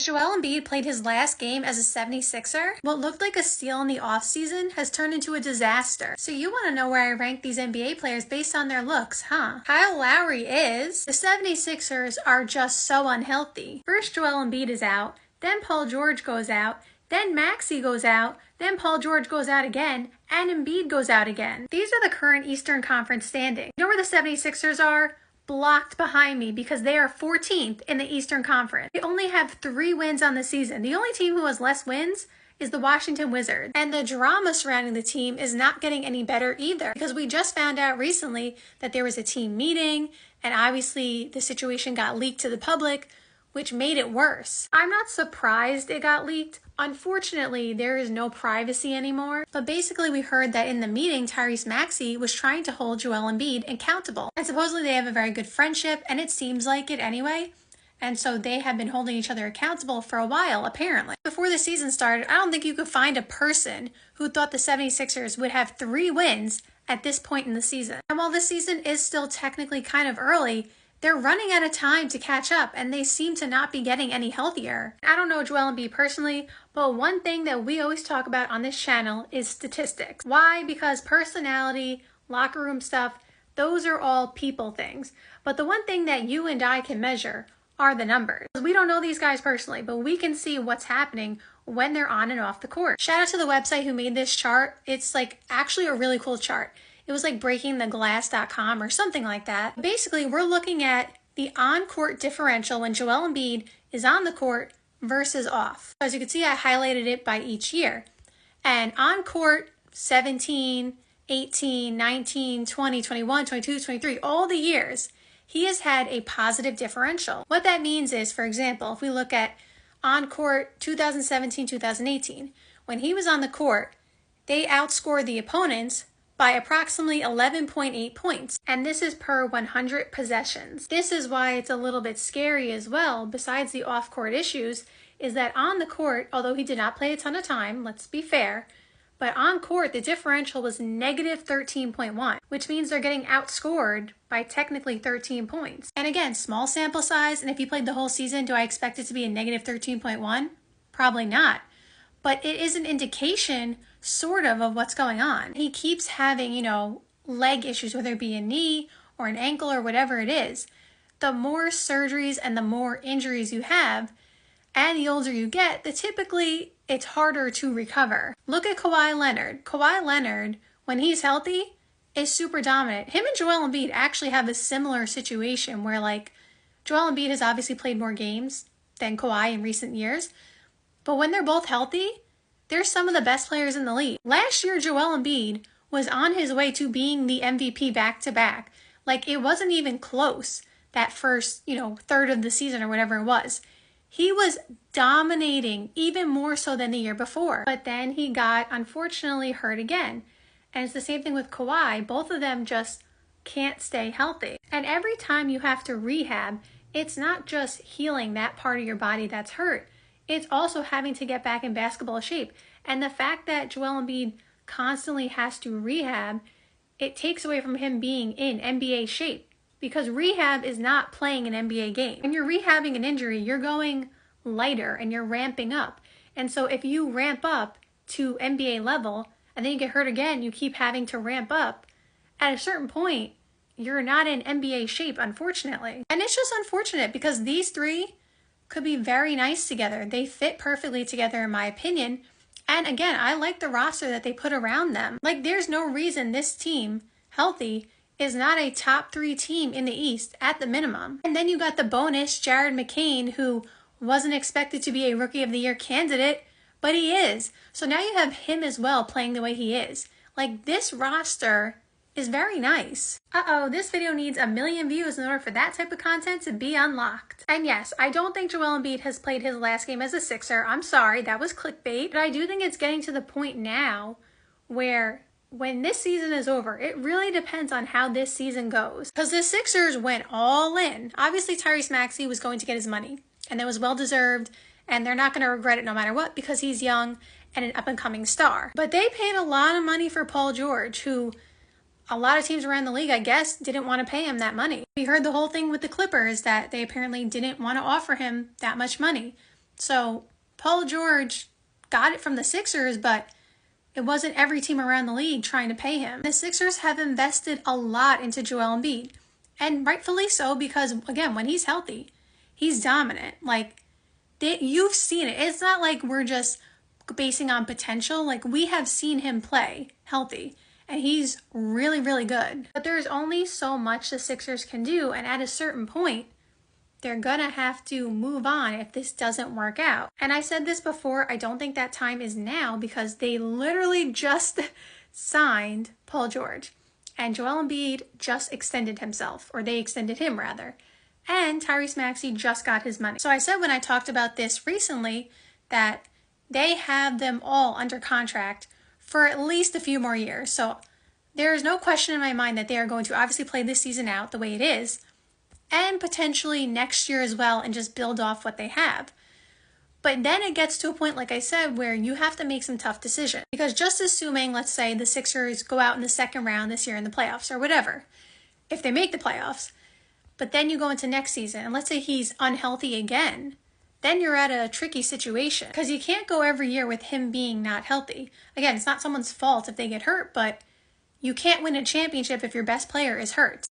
Joel Embiid played his last game as a 76er. What looked like a steal in the offseason has turned into a disaster. So you want to know where I rank these NBA players based on their looks, huh? Kyle Lowry is. The 76ers are just so unhealthy. First Joel Embiid is out, then Paul George goes out, then Maxey goes out, then Paul George goes out again, and Embiid goes out again. These are the current Eastern Conference standings. You know where the 76ers are? Blocked behind me because they are 14th in the Eastern Conference. They only have 3 wins on the season. The only team who has less wins is the Washington Wizards. And the drama surrounding the team is not getting any better either, because we just found out recently that there was a team meeting, and obviously the situation got leaked to the public, which made it worse. I'm not surprised it got leaked. Unfortunately, there is no privacy anymore. But basically, we heard that in the meeting, Tyrese Maxey was trying to hold Joel Embiid accountable. And supposedly they have a very good friendship, and it seems like it anyway. And so they have been holding each other accountable for a while, apparently. Before the season started, I don't think you could find a person who thought the 76ers would have 3 wins at this point in the season. And while the season is still technically kind of early, they're running out of time to catch up, and they seem to not be getting any healthier. I don't know Joel Embiid personally, but one thing that we always talk about on this channel is statistics. Why? Because personality, locker room stuff, those are all people things. But the one thing that you and I can measure are the numbers. We don't know these guys personally, but we can see what's happening when they're on and off the court. Shout out to the website who made this chart. It's like actually a really cool chart. It was like breakingtheglass.com or something like that. Basically, we're looking at the on-court differential when Joel Embiid is on the court versus off. As you can see, I highlighted it by each year. And on court, 17, 18, 19, 20, 21, 22, 23, all the years, he has had a positive differential. What that means is, for example, if we look at on court 2017, 2018, when he was on the court, they outscored the opponents by approximately 11.8 points. And this is per 100 possessions. This is why it's a little bit scary as well, besides the off-court issues, is that on the court, although he did not play a ton of time, let's be fair, but on court, the differential was negative 13.1, which means they're getting outscored by technically 13 points. And again, small sample size, and if you played the whole season, do I expect it to be a negative 13.1? Probably not. But it is an indication, sort of what's going on. He keeps having, leg issues, whether it be a knee or an ankle or whatever it is. The more surgeries and the more injuries you have, and the older you get, typically it's harder to recover. Look at Kawhi Leonard. Kawhi Leonard, when he's healthy, is super dominant. Him and Joel Embiid actually have a similar situation where, Joel Embiid has obviously played more games than Kawhi in recent years, but when they're both healthy, they're some of the best players in the league. Last year, Joel Embiid was on his way to being the MVP back-to-back. It wasn't even close that first, third of the season or whatever it was. He was dominating even more so than the year before. But then he got, unfortunately, hurt again. And it's the same thing with Kawhi. Both of them just can't stay healthy. And every time you have to rehab, it's not just healing that part of your body that's hurt. It's also having to get back in basketball shape. And the fact that Joel Embiid constantly has to rehab, it takes away from him being in NBA shape. Because rehab is not playing an NBA game. When you're rehabbing an injury, you're going lighter and you're ramping up. And so if you ramp up to NBA level and then you get hurt again, you keep having to ramp up, at a certain point, you're not in NBA shape, unfortunately. And it's just unfortunate because these three could be very nice together. They fit perfectly together, in my opinion. And again, I like the roster that they put around them. There's no reason this team, healthy, is not a top 3 team in the East at the minimum. And then you got the bonus, Jared McCain, who wasn't expected to be a Rookie of the Year candidate, but he is. So now you have him as well playing the way he is. This roster is very nice. This video needs 1 million views in order for that type of content to be unlocked. And yes, I don't think Joel Embiid has played his last game as a Sixer. I'm sorry, that was clickbait. But I do think it's getting to the point now where when this season is over, it really depends on how this season goes. Because the Sixers went all in. Obviously, Tyrese Maxey was going to get his money, and that was well-deserved, and they're not going to regret it no matter what because he's young and an up-and-coming star. But they paid a lot of money for Paul George, who a lot of teams around the league, I guess, didn't want to pay him that money. We heard the whole thing with the Clippers that they apparently didn't want to offer him that much money. So Paul George got it from the Sixers, but it wasn't every team around the league trying to pay him. The Sixers have invested a lot into Joel Embiid, and rightfully so, because again, when he's healthy, he's dominant. Like, you've seen it. It's not like we're just basing on potential. Like, we have seen him play healthy, and he's really, really good. But there's only so much the Sixers can do, and at a certain point, they're gonna have to move on if this doesn't work out. And I said this before, I don't think that time is now, because they literally just signed Paul George. And Joel Embiid just extended himself, or they extended him rather. And Tyrese Maxey just got his money. So I said when I talked about this recently that they have them all under contract for at least a few more years. So there is no question in my mind that they are going to obviously play this season out the way it is, and potentially next year as well, and just build off what they have. But then it gets to a point, like I said, where you have to make some tough decisions. Because just assuming, let's say, the Sixers go out in the second round this year in the playoffs, or whatever, if they make the playoffs, but then you go into next season, and let's say he's unhealthy again, then you're at a tricky situation. Because you can't go every year with him being not healthy. Again, it's not someone's fault if they get hurt, but you can't win a championship if your best player is hurt.